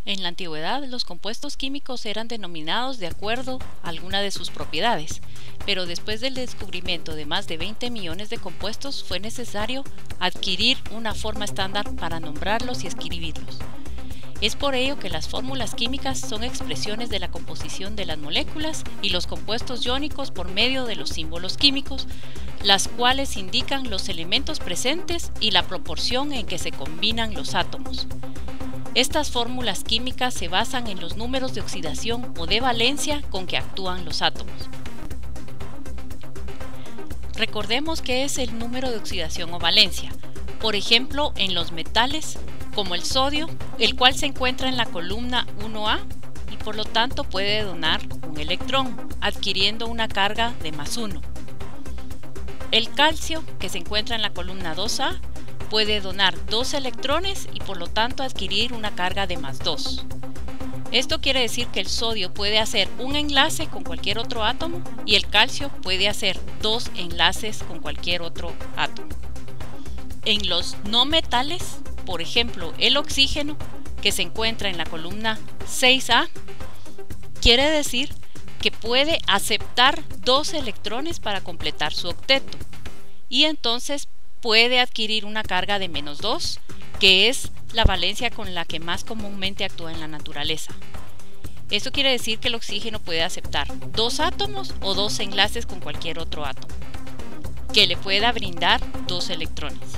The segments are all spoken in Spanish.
En la antigüedad, los compuestos químicos eran denominados de acuerdo a alguna de sus propiedades, pero después del descubrimiento de más de 20 millones de compuestos fue necesario adquirir una forma estándar para nombrarlos y escribirlos. Es por ello que las fórmulas químicas son expresiones de la composición de las moléculas y los compuestos iónicos por medio de los símbolos químicos, las cuales indican los elementos presentes y la proporción en que se combinan los átomos. Estas fórmulas químicas se basan en los números de oxidación o de valencia con que actúan los átomos. Recordemos qué es el número de oxidación o valencia. Por ejemplo, en los metales, como el sodio, el cual se encuentra en la columna 1A y por lo tanto puede donar un electrón, adquiriendo una carga de +1. El calcio, que se encuentra en la columna 2A, puede donar 2 electrones y por lo tanto adquirir una carga de +2. Esto quiere decir que el sodio puede hacer un enlace con cualquier otro átomo y el calcio puede hacer 2 enlaces con cualquier otro átomo. En los no metales, por ejemplo el oxígeno, que se encuentra en la columna 6A, quiere decir que puede aceptar 2 electrones para completar su octeto y entonces puede adquirir una carga de -2, que es la valencia con la que más comúnmente actúa en la naturaleza. Esto quiere decir que el oxígeno puede aceptar 2 átomos o 2 enlaces con cualquier otro átomo, que le pueda brindar 2 electrones.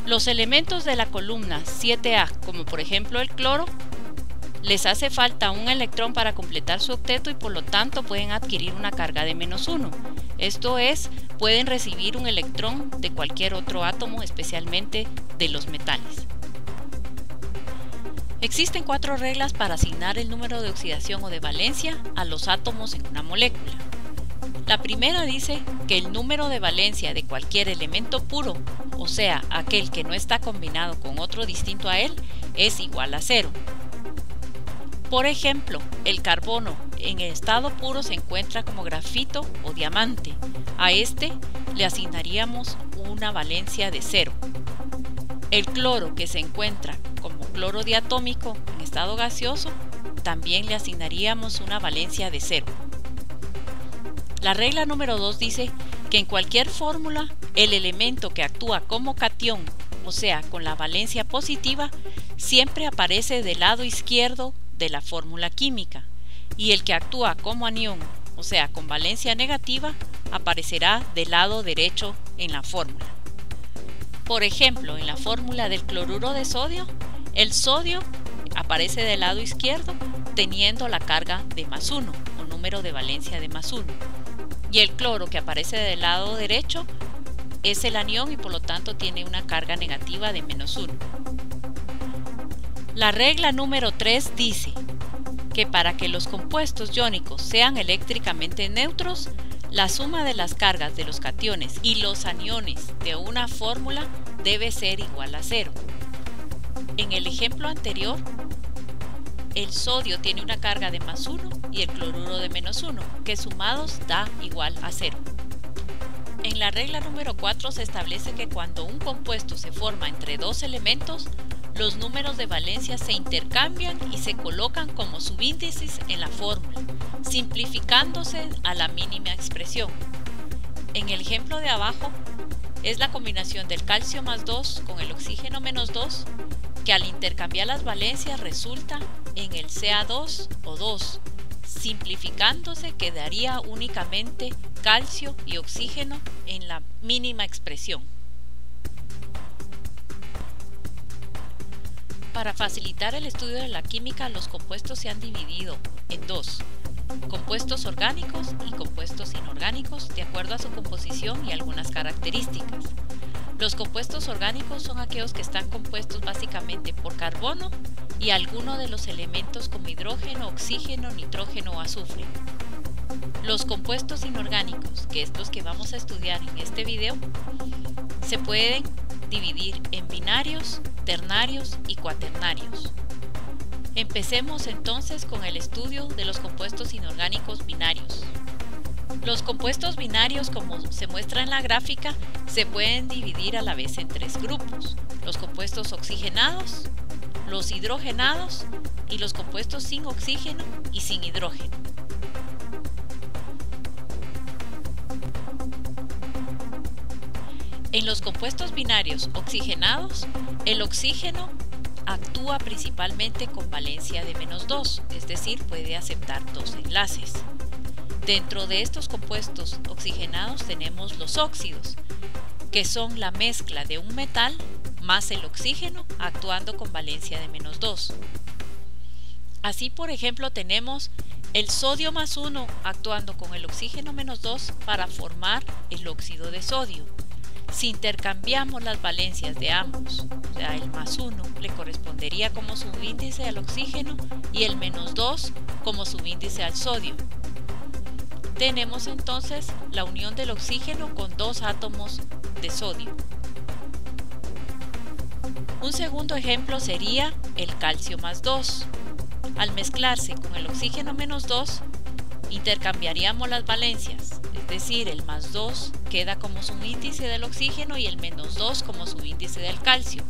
Los elementos de la columna 7A, como por ejemplo el cloro, les hace falta un electrón para completar su octeto y por lo tanto pueden adquirir una carga de -1. Esto es, pueden recibir un electrón de cualquier otro átomo, especialmente de los metales. Existen 4 reglas para asignar el número de oxidación o de valencia a los átomos en una molécula. La primera dice que el número de valencia de cualquier elemento puro, o sea, aquel que no está combinado con otro distinto a él, es igual a 0. Por ejemplo, el carbono en estado puro se encuentra como grafito o diamante. A este le asignaríamos una valencia de 0. El cloro, que se encuentra como cloro diatómico en estado gaseoso, también le asignaríamos una valencia de 0. La regla número 2 dice que en cualquier fórmula el elemento que actúa como catión, o sea, con la valencia positiva, siempre aparece del lado izquierdo de la fórmula química, y el que actúa como anión, o sea, con valencia negativa, aparecerá del lado derecho en la fórmula. Por ejemplo, en la fórmula del cloruro de sodio, el sodio aparece del lado izquierdo teniendo la carga de +1 o número de valencia de +1, y el cloro, que aparece del lado derecho, es el anión y por lo tanto tiene una carga negativa de -1. La regla número 3 dice que para que los compuestos iónicos sean eléctricamente neutros, la suma de las cargas de los cationes y los aniones de una fórmula debe ser igual a 0. En el ejemplo anterior, el sodio tiene una carga de +1 y el cloruro de -1, que sumados da igual a 0. En la regla número 4 se establece que cuando un compuesto se forma entre 2 elementos, los números de valencia se intercambian y se colocan como subíndices en la fórmula, simplificándose a la mínima expresión. En el ejemplo de abajo, es la combinación del calcio +2 con el oxígeno -2, que al intercambiar las valencias resulta en el Ca2 o 2, simplificándose quedaría únicamente calcio y oxígeno en la mínima expresión. Para facilitar el estudio de la química, los compuestos se han dividido en 2: compuestos orgánicos y compuestos inorgánicos, de acuerdo a su composición y algunas características. Los compuestos orgánicos son aquellos que están compuestos básicamente por carbono y alguno de los elementos como hidrógeno, oxígeno, nitrógeno o azufre. Los compuestos inorgánicos, que es los que vamos a estudiar en este video, se pueden dividir en binarios, ternarios y cuaternarios. Empecemos entonces con el estudio de los compuestos inorgánicos binarios. Los compuestos binarios, como se muestra en la gráfica, se pueden dividir a la vez en 3 grupos: los compuestos oxigenados, los hidrogenados y los compuestos sin oxígeno y sin hidrógeno. En los compuestos binarios oxigenados, el oxígeno actúa principalmente con valencia de -2, es decir, puede aceptar dos enlaces. Dentro de estos compuestos oxigenados tenemos los óxidos, que son la mezcla de un metal más el oxígeno actuando con valencia de -2. Así, por ejemplo, tenemos el sodio +1 actuando con el oxígeno -2 para formar el óxido de sodio. Si intercambiamos las valencias de ambos, o sea, el +1 le correspondería como subíndice al oxígeno y el -2 como subíndice al sodio. Tenemos entonces la unión del oxígeno con dos átomos de sodio. Un segundo ejemplo sería el calcio +2. Al mezclarse con el oxígeno -2, intercambiaríamos las valencias, es decir, el +2 queda como subíndice del oxígeno y el -2 como subíndice del calcio,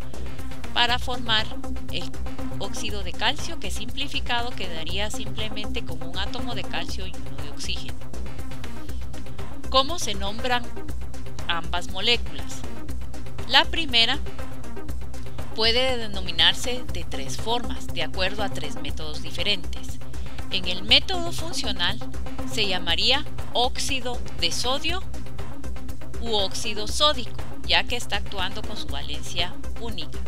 para formar el óxido de calcio, que simplificado quedaría simplemente como un átomo de calcio y uno de oxígeno. ¿Cómo se nombran ambas moléculas? La primera puede denominarse de tres formas, de acuerdo a tres métodos diferentes. En el método funcional se llamaría óxido de sodio u óxido sódico, ya que está actuando con su valencia única.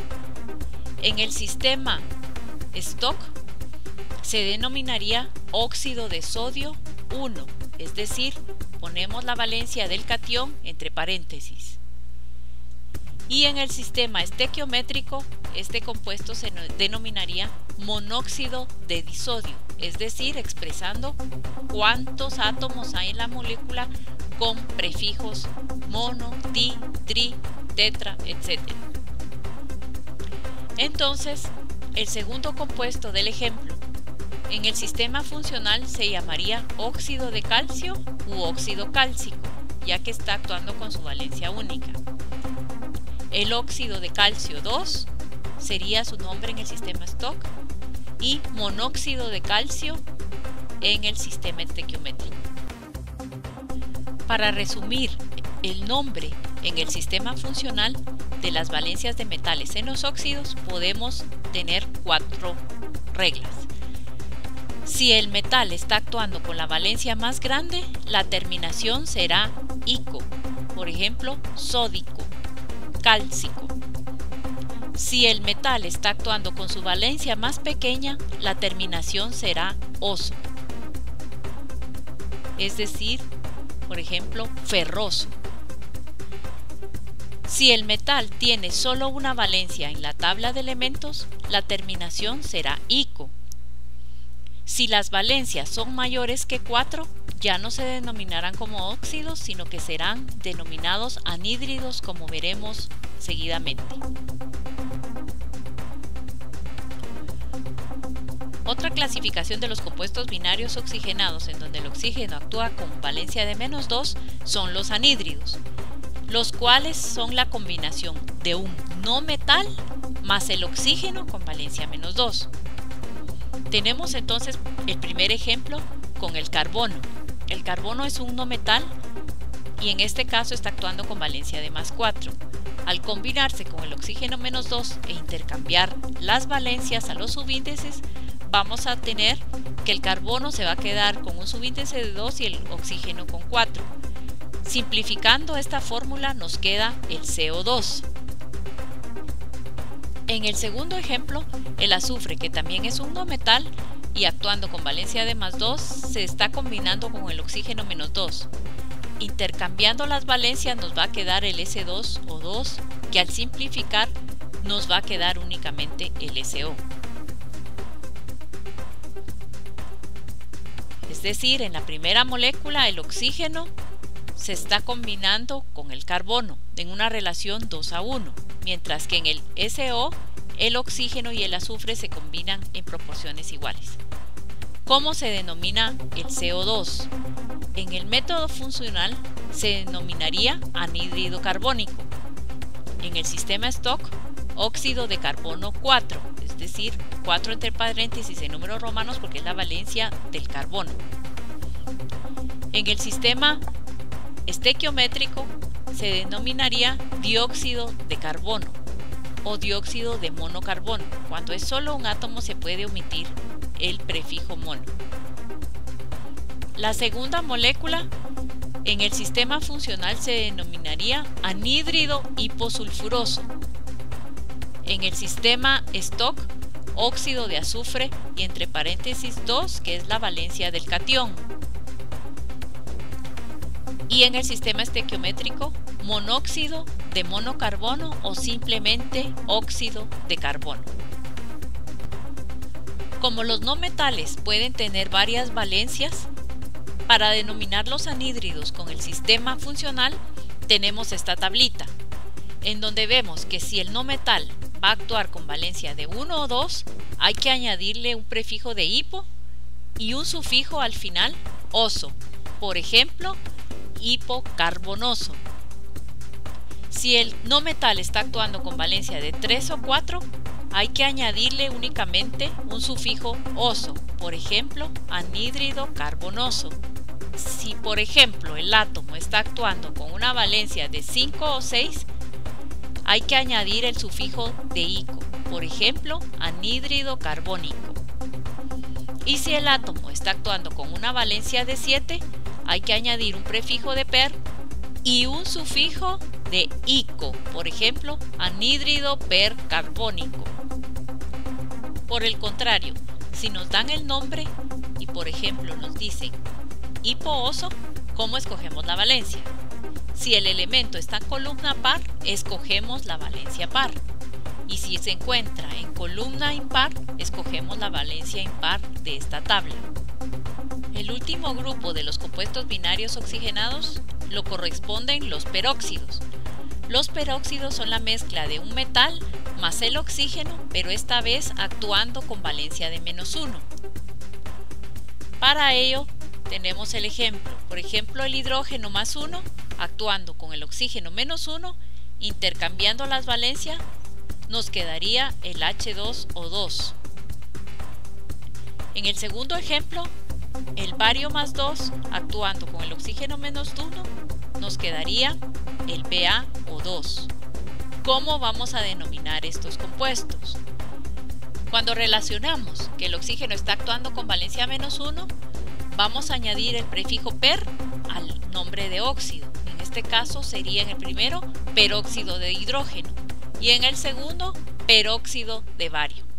En el sistema Stock se denominaría óxido de sodio 1, es decir, ponemos la valencia del catión entre paréntesis. Y en el sistema estequiométrico, este compuesto se denominaría monóxido de disodio, es decir, expresando cuántos átomos hay en la molécula con prefijos mono, di, tri, tetra, etc. Entonces, el segundo compuesto del ejemplo en el sistema funcional se llamaría óxido de calcio u óxido cálcico, ya que está actuando con su valencia única. El óxido de calcio 2 sería su nombre en el sistema Stock y monóxido de calcio en el sistema estequiométrico. Para resumir el nombre en el sistema funcional de las valencias de metales en los óxidos, podemos tener 4 reglas. Si el metal está actuando con la valencia más grande, la terminación será ico, por ejemplo, sódico, cálcico. Si el metal está actuando con su valencia más pequeña, la terminación será oso, es decir, por ejemplo, ferroso. Si el metal tiene solo una valencia en la tabla de elementos, la terminación será ico. Si las valencias son mayores que 4, ya no se denominarán como óxidos, sino que serán denominados anhídridos, como veremos seguidamente. Otra clasificación de los compuestos binarios oxigenados en donde el oxígeno actúa con valencia de -2 son los anhídridos, los cuales son la combinación de un no metal más el oxígeno con valencia -2. Tenemos entonces el primer ejemplo con el carbono. El carbono es un no metal y en este caso está actuando con valencia de +4. Al combinarse con el oxígeno -2 e intercambiar las valencias a los subíndices, vamos a tener que el carbono se va a quedar con un subíndice de 2 y el oxígeno con 4. Simplificando esta fórmula nos queda el CO2. En el segundo ejemplo, el azufre, que también es un no metal y actuando con valencia de +2, se está combinando con el oxígeno -2. Intercambiando las valencias nos va a quedar el S2O2, que al simplificar nos va a quedar únicamente el SO. Es decir, en la primera molécula el oxígeno se está combinando con el carbono en una relación 2:1, mientras que en el SO el oxígeno y el azufre se combinan en proporciones iguales. ¿Cómo se denomina el CO2? En el método funcional se denominaría anhídrido carbónico. En el sistema Stock, óxido de carbono 4, es es decir, 4 entre paréntesis en números romanos porque es la valencia del carbono. En el sistema estequiométrico se denominaría dióxido de carbono o dióxido de monocarbono. Cuando es solo un átomo se puede omitir el prefijo mono. La segunda molécula en el sistema funcional se denominaría anhídrido hiposulfuroso. En el sistema Stock, óxido de azufre y entre paréntesis 2, que es la valencia del catión. Y en el sistema estequiométrico, monóxido de monocarbono o simplemente óxido de carbono. Como los no metales pueden tener varias valencias, para denominar los anhídridos con el sistema funcional tenemos esta tablita, en donde vemos que si el no metal va a actuar con valencia de 1 o 2, hay que añadirle un prefijo de hipo y un sufijo al final, oso, por ejemplo, hipocarbonoso. Si el no metal está actuando con valencia de 3 o 4, hay que añadirle únicamente un sufijo oso, por ejemplo, anhídrido carbonoso. Si, por ejemplo, el átomo está actuando con una valencia de 5 o 6, hay que añadir el sufijo de ico, por ejemplo, anhídrido carbónico. Y si el átomo está actuando con una valencia de 7, hay que añadir un prefijo de per y un sufijo de ico, por ejemplo, anhídrido percarbónico. Por el contrario, si nos dan el nombre y por ejemplo nos dicen hipooso, ¿cómo escogemos la valencia? Si el elemento está en columna par, escogemos la valencia par. Y si se encuentra en columna impar, escogemos la valencia impar de esta tabla. El último grupo de los compuestos binarios oxigenados lo corresponden los peróxidos. Los peróxidos son la mezcla de un metal más el oxígeno, pero esta vez actuando con valencia de -1. Para ello tenemos el ejemplo, por ejemplo el hidrógeno más 1 actuando con el oxígeno -1, intercambiando las valencias, nos quedaría el H2O2. En el segundo ejemplo, el bario más 2 actuando con el oxígeno -1, nos quedaría el BaO2. ¿Cómo vamos a denominar estos compuestos? Cuando relacionamos que el oxígeno está actuando con valencia -1, vamos a añadir el prefijo per al nombre de óxido. En este caso sería en el primero peróxido de hidrógeno y en el segundo peróxido de bario.